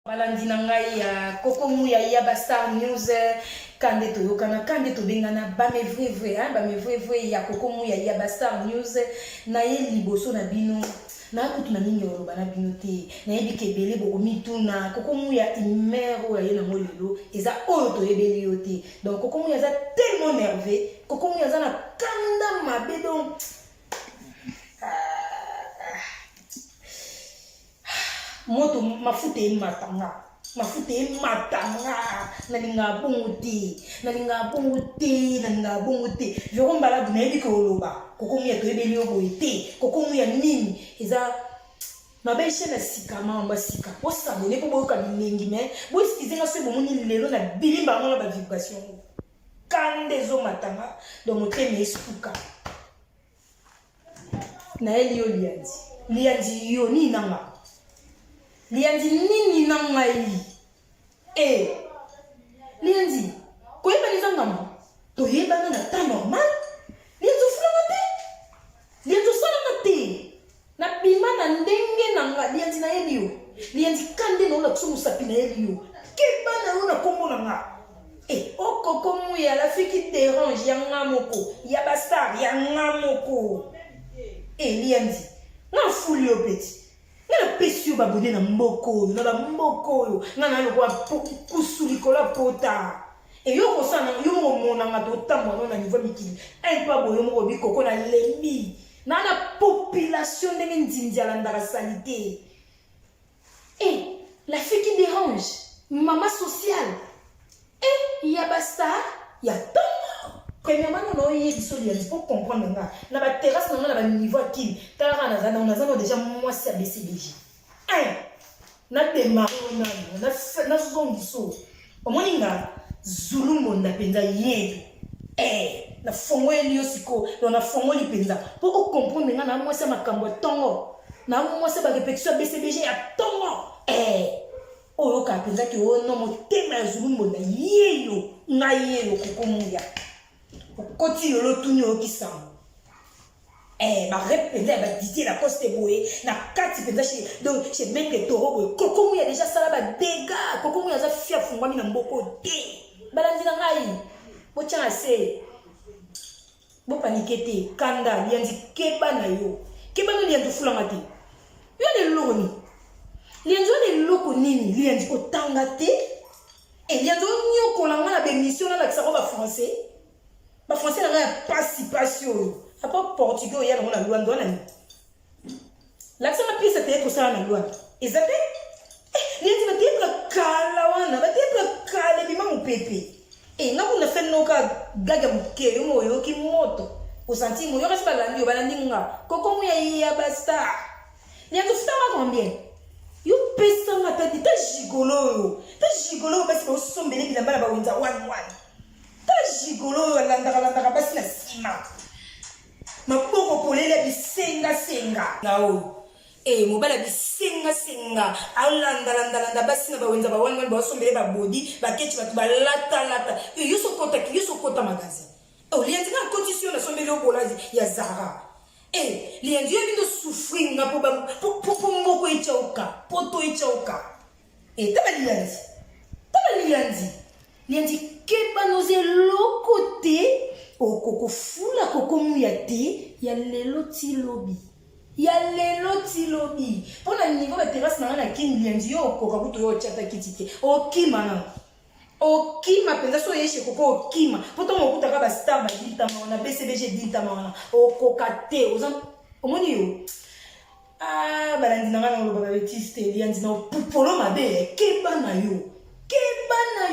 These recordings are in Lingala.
Balandi na ngai ya kokomu ya Yaba Star News kande to yokana kande to bengana ba me vrai ya kokomu ya Yaba Star News na ye liboso na bino na kutu na mingi oloba na bino te na yebi kebele boko mituna kokomu ya imero ya ye na molelo eza oyo to yebeli yo te donc kokomu ya za tellement nerveux kokomu ya za na kanda mabe donc moto mafute matanga nalinga bongo te joromba la buna yebi ko loba kokomu ya to yebeli yo boye te kokomu ya nini eza mabeshe na sika mamba sika osabone po boyoka minengi mais boisikizenga so bomoni lelo na bilimba ngona ba vibration kande zo matanga donc moteme esuka na eli yo lianzi yo ni nanga lianzi nini na ngai lianzi koyeba nizangama toyebana na temps normal lianzi fulanga te lianzi salanga te na bima na ndenge na nga lianzi na yeli yo lianzi kande na ola kusumusapi na yeli yo kebana yo na kombo na nga okokomu ya lafiki dérange ya nga moko ya bastar ya nga moko lianzi na fuli yo peti na pesi yo babone na mboko na ba mboko na lokwa kusulikola pota yo kosana yo mona nga to tambo na niveau mikili pa boyo mo bikoko na lembi na population ndenge nzindiala ndaka sanité la fille qui dérange maman sociale ya basta ya tongo premièrement non y biso lianzi pour comprendre nga na ba terrasse na ba niveau akili tala na zana déjà moi c'est BCBG na démarrer na zongiso omoni nga zulungo ndapenza yedu na fongo elio siko na fongo lipenza pour comprendre nga na moi c'est makambo tongo na moi c'est ba répétition BCBG ya tongo oyo ka penza ki o no motema ya zulungo na yeyo nga yeyo kokomuya koti yolo tuni okisanga ba repéter ba didier la coste boye na kati penza chez donc chez même que toro boye kokomu ya déjà sala ba dégâts kokomu ya za fia fungwami na mboko te balandi na ngai botia se bo panikete kanda lianzi keba na yo lianzi fulanga te yo le loni lianzi le loko nini lianzi otanga te lianzi nyoko la ngala be mission na la kisako ba français na ya participation apa portugais ya na luando na ni l'accent na pièce te ko sala na luando ezate lianzi batebla kala wana batebla kala bima mupepe na kuna fenno ka gaga muke yo moyo ki moto usanti moyo ka balandi yo balandi nga kokomu ya basta lianzi futama combien yo pesa ngata ta gigolo basi ba sombele bilamba ba wenza one ta gigolo landaka basi na sima maboko polele bisenga nao mobala bisenga alanda basi na ba wenza ba one ba sombele ba body ba kechi ba lata yo sokota magasin lianzi na condition na sombele obolazi ya Zara lianzi yo bindo souffrir nga po mboko echaoka poto echaoka taba lianzi keba noze loko te okoko fula kokomu ya te ya lelo tilobi pona niveau ba terrasse na na king lianzi yo okoka buto yo chata kitite okima penza so yeshe koko okima poto mokuta ka ba star ba ditama na BCBG ditama okoka te omoni yo balandi na ngana loba ba betiste lianzi na popolo mabe keba na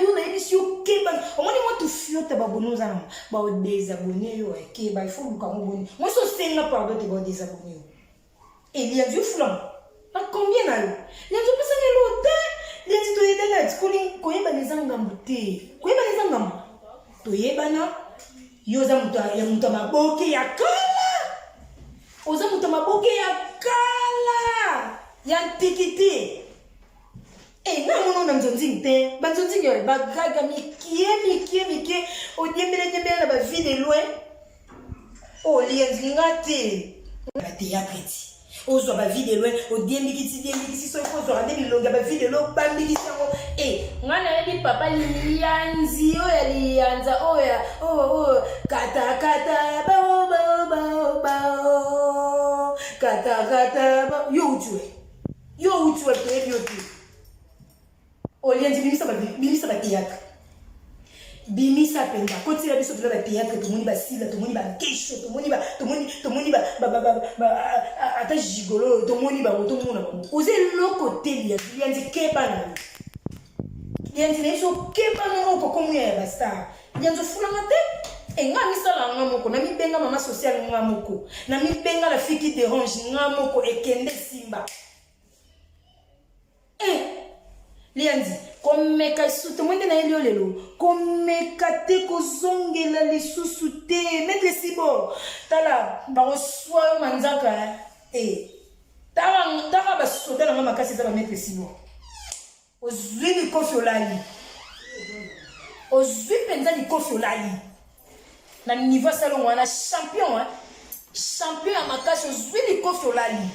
yo na émission keba omoni mo tu fiota ba bonoza na ba désabonner yo keba il faut luka mo boni moi so senga pardon te ba désabonner yo lianzi yo fulan na combien na yo lianzi pesa ne lote lianzi to yedana schooling koyeba nezanga mbute to yebana yo za muta maboke ya kala oza muta maboke ya kala ya tikiti na mono na nzonzing te banzonzing yo bagaga mikie odiembele na ba vie de loin lianzi ngate ba te ya peti ozwa ba vie de loin odiembikisi so kozwa nde bilonga ba vie de loin bambikisi yango ngana yebi papa liyanzi oya liyanza oya kata kata bao bao bao bao kata kata bao yo utwe pe yote oliyanzi bimisa ba théâtre bimisa penga kotila biso tula ba théâtre tomoni ba sila tomoni ba kesho tomoni ba ata gigolo tomoni ba moto mona ba oze loko telia lianzi kepa na lianzi neso kepa na ko komu ya ba star lianzo fulanga te enga misala nga moko na mibenga mama social nga moko na mibenga la fiki dérange nga moko ekende simba lianzi komeka sute mwende na elio lelo komeka te kozongela lisusu te metre sibo tala bakoswa yo manzaka taka basoda nanga makasi eza bametre sibo ozwi likofi olali ozwi mpenza likofi olali na niveau salongo wana champion ya makasi ozwi likofi olali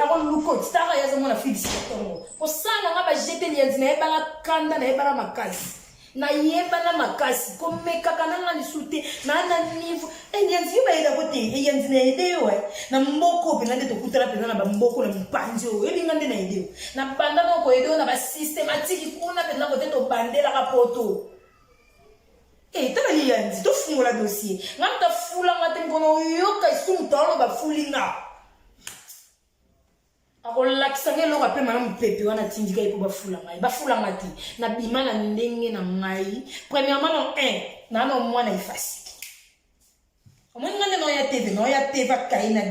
avant le coup tara ya zama na félicitations pour ça nga ba jeter lianzi na ebala kanda na ebala makasi na yebana makasi komeka kana na lisute na niveau lianzi ba ida bote lianzi na ideo na mboko pe ngande to kutala pe na ba mboko na mpanzi o ebi ngande na ideo na banda no ko ideo na ba systématique kuna pe na bote to bandela ka poto tala lianzi to fungola dossier ngata fula ngate ngono yoka isu mtalo ba fulinga akolakisa nge eloko ape mana mopepe wana tindika ye mpo bafulanga te na bima na ndenge na ngai premièrement na na omwana efasiki omoni nga nde naoya tv akaye na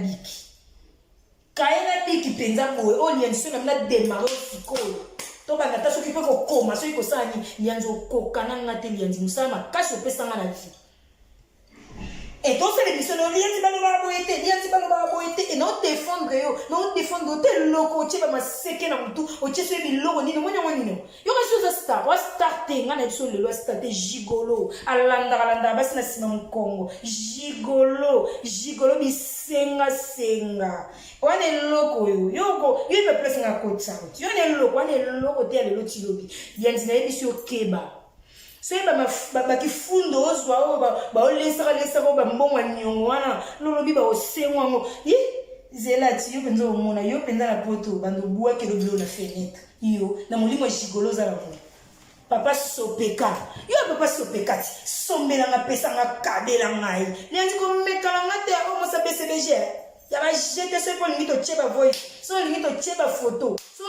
biki mpenza boye oyo lianzi soki namina demare sikoyo tobanda ta soki mpe kokoma soki kosala ni lianzi okokana nga te lianzi mosala makasi opesanga na vie et donc c'est l'émission de lianzi baloba boyete et non défendre te loko ti ba maseke na mutu o ti so biloko nini monya nino yo ka so za star wa star te ngana biso lelo star te gigolo alanda basi na sima mkongo gigolo bisenga wana loko yo be place nga kotsa yo ne loko wana loko te lelo ti lobi lianzi na ebiso keba c'est ba kifundo ozwa ba olesa ba mbongo nyongo wana lolobi ba osengwa ngo zela ti yo penza omona yo penza na poto bando bua ke lo na fenêtre yo na molimo gigolo za la mo papa sopeka ti sombela nga pesa nga kabela ngai lianzi ko mekala nga te o mo sa BCBG ya ba jete so ko limito cheba voice so limito cheba photo so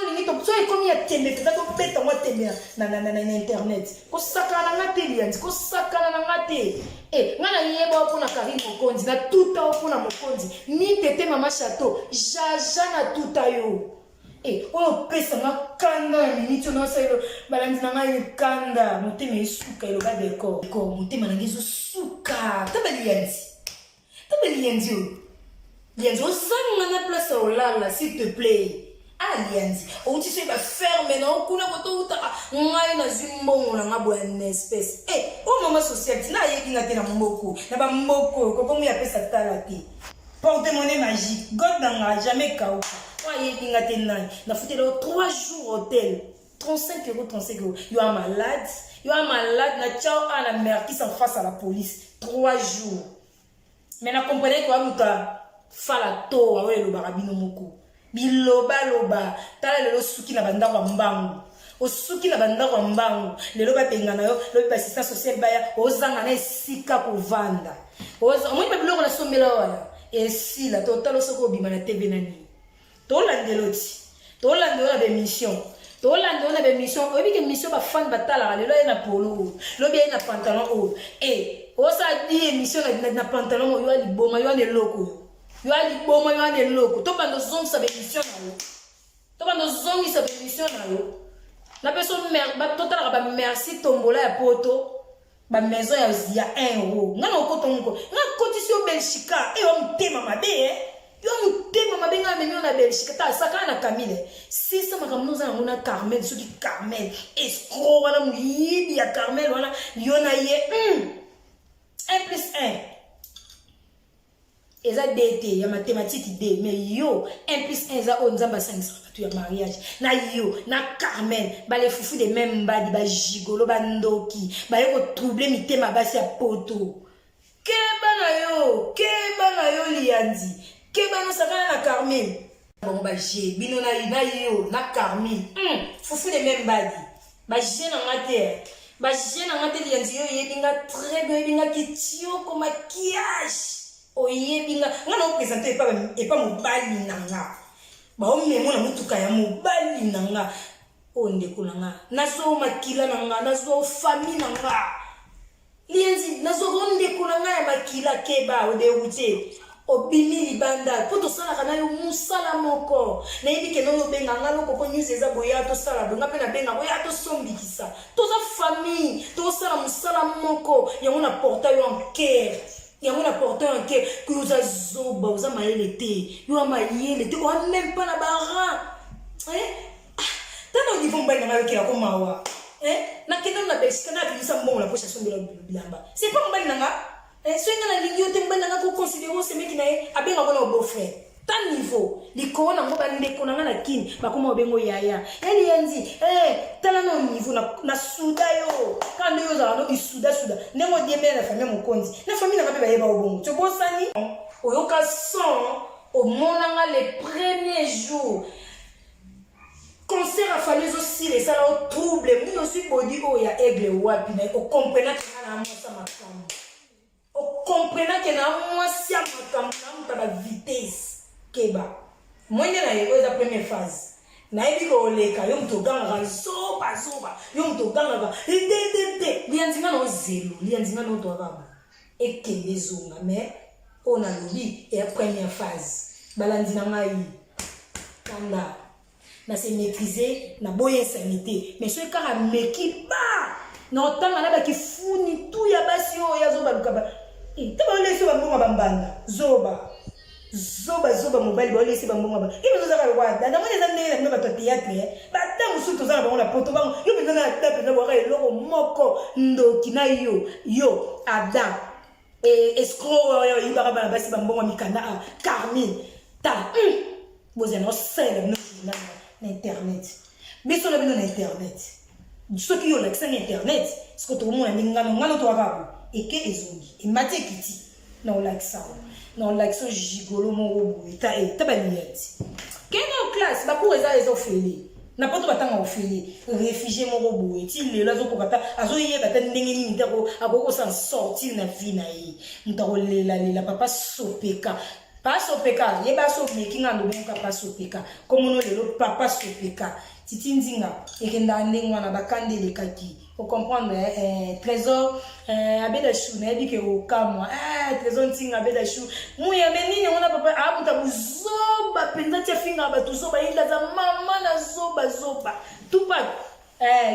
ekomi ya tembe peut to beta moi tembe na internet ko sakana nga te lianzi ko sakana nga te ngana yeba opona Karim Mokonzi na tuta opona Mokonzi ni tete mama chateau jaja na tuta yo oyo pesa nga kanda ya miniti ono asayelo balanzi na ngai kanda motema esuka eloba dekor motema nange ezosuka taba lianzi oyo lianzi osanga na place olala s'il te plaît lianzi outi so ba ferme na okuna koto utaka ngai na zimbongo na ngabo ya espèce o mama société na yebi ngate na mboko na ba mboko ko komu ya pesa tala te porte-monnaie magique god danga jamais kauka wa yebi ngate na futelo 3 jours hôtel 35 €. You are malade na ciao à la mère qui s'en face à la police 3 jours mais na comprenez quoi muta fala to wa le barabino moko biloba tala lelo suki na bandako ya mbangu osuki na bandako ya mbangu lelo bapenga na yo lobi assistance sociale baya ozanga na esika kovanda omoi babiloko na sombela wana esila totala soko obima na tv nani tolandelo na bemission oyebi ke mission bafani batalaka lelo ye na polo lobi ye na pantalon oyo osala di émission na pantalon oyo yo aliboma yo aneloko yo aliboma yo aneloko to bando zongisa bemission na yo na peso totalaka bamerci tombola ya poto bamaison ya 1 €. Nga na okoto moko nga kotisi yo belchika yo motema mabe yo motema mabe nga amemi yo na belchika ta sakana na Camille sisa makambo oza nango na Carmel soki Carmel escro wana moyibi ya Carmel wana yo na ye 1 + 1 Et ça DT, il y a mathématiques D, mais yo, 1 plus 1, ça on a 5 tu as mariage. Na yo, na Carmen, bah les foufous des mêmes badi, bah gigolo, bah ndoki, bah yo troublé mi tema basi à poto. Keba na yo liandi, keba no savana na Carmen. Bon bah j'ai, bino na yo, na Carmen, foufou des mêmes badi, bah j'ai na matière. Bah j'ai na matière liandi yo, yebinga très bien, yebinga kitio comme maquillage. Oye binga ngana opresenter pas mobali nanga ba o memo na mutuka ya mobali nanga o ndeko nanga nazo makila nanga nazo famille nanga lienzi nazo ndeko nanga ya makila keba o de ute obimi libanda poto sala kana yo musala moko na yebi ke no benga ngalo ko news eza boya to sala donga pe na benga boya to sombikisa to za famille to sala musala moko yango na porta yo en cœur. Il y a un apporteur en qui vous a zoba, vous a maillé l'été, vous a maillé l'été, vous a même pas la barre. T'as dit, vous m'avez dit qu'il a comme moi. Na kendo na besi na bi sa mbongo la poche so mbela bilamba. C'est pas mbali nanga. So nga na lingio te mbali nanga ko considérer ce mec na abenga bona beau-frère. Tant niveau, likona na ngoba ndeko nanga na kini bakoma obengo yaya. Eli yenzi, tala no niveau na suda yo. Quand yo za no isuda suda. Nengo diembe na famille mokonzi. Na famille na ba yeba obongo. To bosani oyoka son au monanga les premiers jours. Concert a fallu aussi les salles au trouble. Moi aussi body o ya aigle wapi na o comprendre que na moi ça makambo. O comprendre que na moi ça makambo na vitesse. Keba. Moi na yo za première phase. Na ebi ko leka yo mto ganga zoba. Yo mto ganga de. Lianzinga no zelo, lianzinga no to baba. Ekele zonga mais on a lobi et première phase. Balandina ngai. Kanda. Na se maîtriser na boye sanité mais ce car meki ba na otanga na ba ki funi tout ya basi o ya zoba lukaba te ba lesi ba mbonga bambanda zoba mobile ba lesi ba mbonga ba ibe zo za kwa na mwana za ndele na ba to théâtre ba ta musu to za ba na poto ba yo be na ta na wa eloko moko ndoki na yo adam escroc yo ibara ba basi ba mbonga mikanda Carmen ta vous en osel no na internet mais sur le bino na internet ceux qui ont l'accès à internet ce que tout le monde a ngano to arabu et que ezongi et maté kiti na l'accès na l'accès gigolo mo robo eta baliati kena classe ba pour eza ezofeli na poto batanga ofeli réfugié mo robo eti le lazo kokata azoye bata ndenge ni ndako akoko s'en sortir na vie na yi mutako lela papa sopeka. Pas sopeka, yeba so making and bonka pas sopeka. Comme on le papa sopeka. Titi nzinga, ekenda ndengwa na bakande le kaki. Faut comprendre trésor abeda chou na ebi ke okamwa. Trésor nzinga abeda chou. Muya menini on a papa abuta buzoba penza tia finga ba tuzoba ila za mama na zoba. Tout pas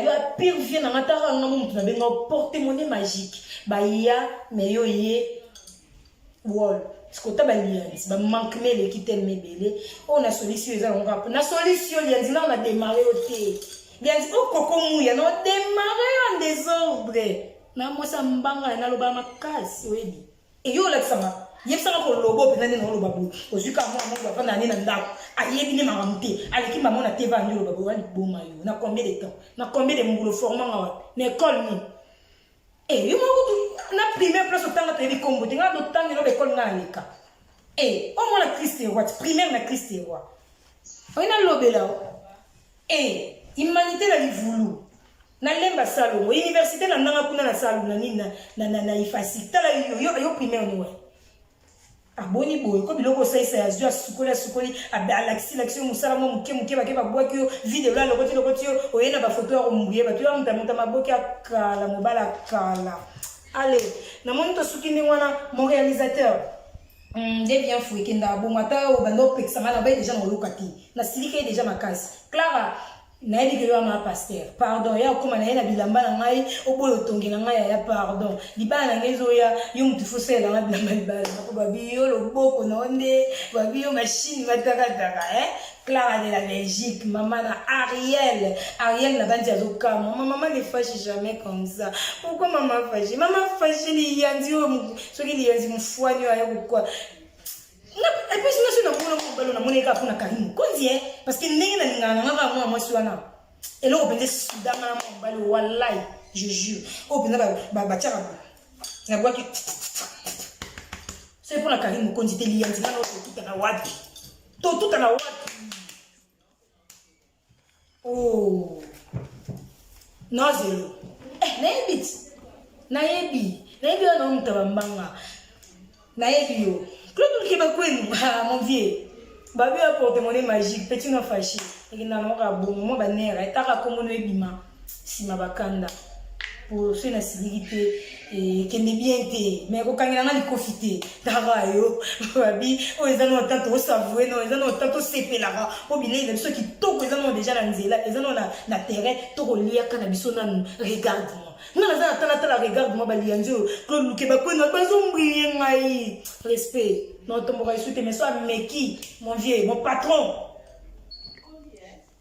yo a pire vient na matara na mutu na benga porte-monnaie magique. Ba ya mais yo ye wall. Ce que tu as dit, c'est manque les qui t'aiment belé. On a solution, on a solution, on a démarré au thé. Bien dit, oh, coco mouya, on a démarré en désordre. Na moi ça mbanga na loba makasi webi. Et yo la sama. Yep ça ko lobo pe na loba bo. Ozuka moi ba na ni na ndako. Ayebi ni maramte. Aleki maman na teva ni loba bo wali boma yo. Na combien de temps? Na combien de mbulo formant wa? Na école ni. Eh, yo mo na primaire place otanga tebi kombo tinga do tanga no école na aleka. Eh, au moins la Christ roi, primaire na Christ roi. On a lobela. Eh, humanité la livulu. Na lemba salongo, université na nanga kuna na salongo na nina na ifasi. Tala yo primaire ni wa. Aboni boy ko biloko saisa ya zwa sukoli l'action musala mo muke ba bwaki yo video la lokoti yo oyena ba photo ya mbuye ba to ya mutamata maboki akala mobala kala. Allez, na monto sukini wana mon réalisateur bien foué kenda bon ata o bando peksa na ba déjà na lokati. Na silike déjà makasi. Clara na ebi ke yo ma pasteur pardon ya koma na ena bilamba na ngai oboyo tongi na ngai ya pardon libana na ngezo ya yo mutu fosela na bilamba libala ko babiyo loboko na onde babiyo machine mataka Clara de la Belgique maman na Ariel na bandi azoka maman ne fâche jamais comme ça pourquoi maman fâche li yandi o soki li yandi mfwani ayo quoi Et puis si on a mon écart pour la Karim, parce que n'est pas moi suis là. Et là on peut dire soudain mon balo wallahi, je jure. On peut dire bah tiens la voix qui c'est pour la Karim quand c'était lié maintenant tout à la wapi. Tout à la wapi. Oh. Non zéro. Naebi on tabambanga. Naebi yo. Claude Lukebakwenu, mon vieux. Babi a porte-monnaie magique, petit non fâché. Et n'a pas bon, moi banera, et t'as comme on est bima. Si ma bakanda. Pour ceux nationalité et qui n'est bien été, mais quand il y a un profité, t'as yo, babi, oh ils en ont tant au savoué, non, ils en ont tant au cépé là-bas. Pour bien les ceux qui toquent, ils en ont déjà l'anzela, ils en ont la terre, tout lire quand la bisonna regarde-moi. Non, la regarde-moi, balianjo, Claude Lukebakwenu, non, pas oublier ngai. Respect, non, ton moral souhaité, mais soit meki, mon vieux, mon patron.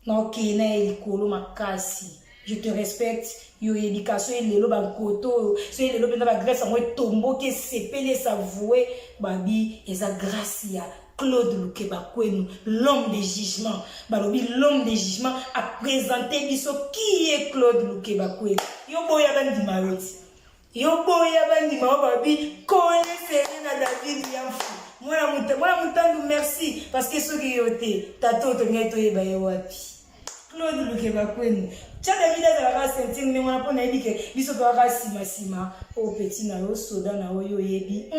Non, qui n'est pas ma casse. Je te respecte. Yo éducation et le bancoto, c'est le ben la grâce à moi tombeau qui s'épelle s'avouer babi et sa grâce ya Claude Lukebakwenu, l'homme de jugement. Balobi l'homme de jugement a présenté biso qui est Claude Lukebakwenu. Yo boya bandi maweti. Yo boya bandi mawabi connaissez na David Yamfu. Moi mutandu merci parce que ce qui yote tato to ngeto yeba yewapi. Claude Lukebakwenu. Tiens, David a la race sentir, mais on a pas dit que biso to race sima au petit na yo soda na yo yebi.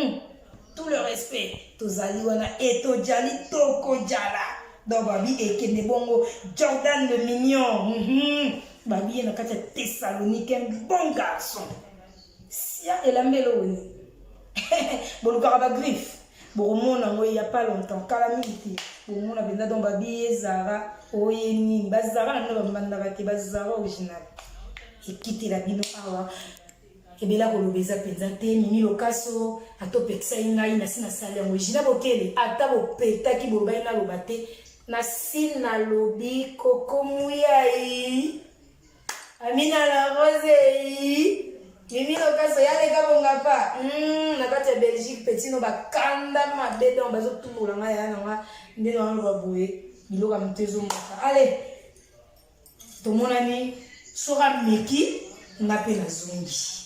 Tout le respect. To zali wana eto jali toko jala. Donc babi et kende bongo Jordan le mignon. Babi na kati Thessalonique un bon garçon. Sia elambelo ni. Bon karaba griffe. Bon mon il y a pas longtemps calamité. Bon mon a benda donc babi Zara oyeni bazara na bambanda bate bazara original. Et quitter la bino awa. Et bien là ko lobeza penza te mimi lokaso atopekisa ngai na sina sale original bokele ata bo peta ki bo baina lobate na sina lobi kokomuyai. Amina la rose. Mimi lokaso yale kabonga pa na kati ya Belgique petit no bakanda mabe donc bazo tumula nga ya na ndeno anga boye biloka mtezo maka allez to monani sora meki ngape na zongi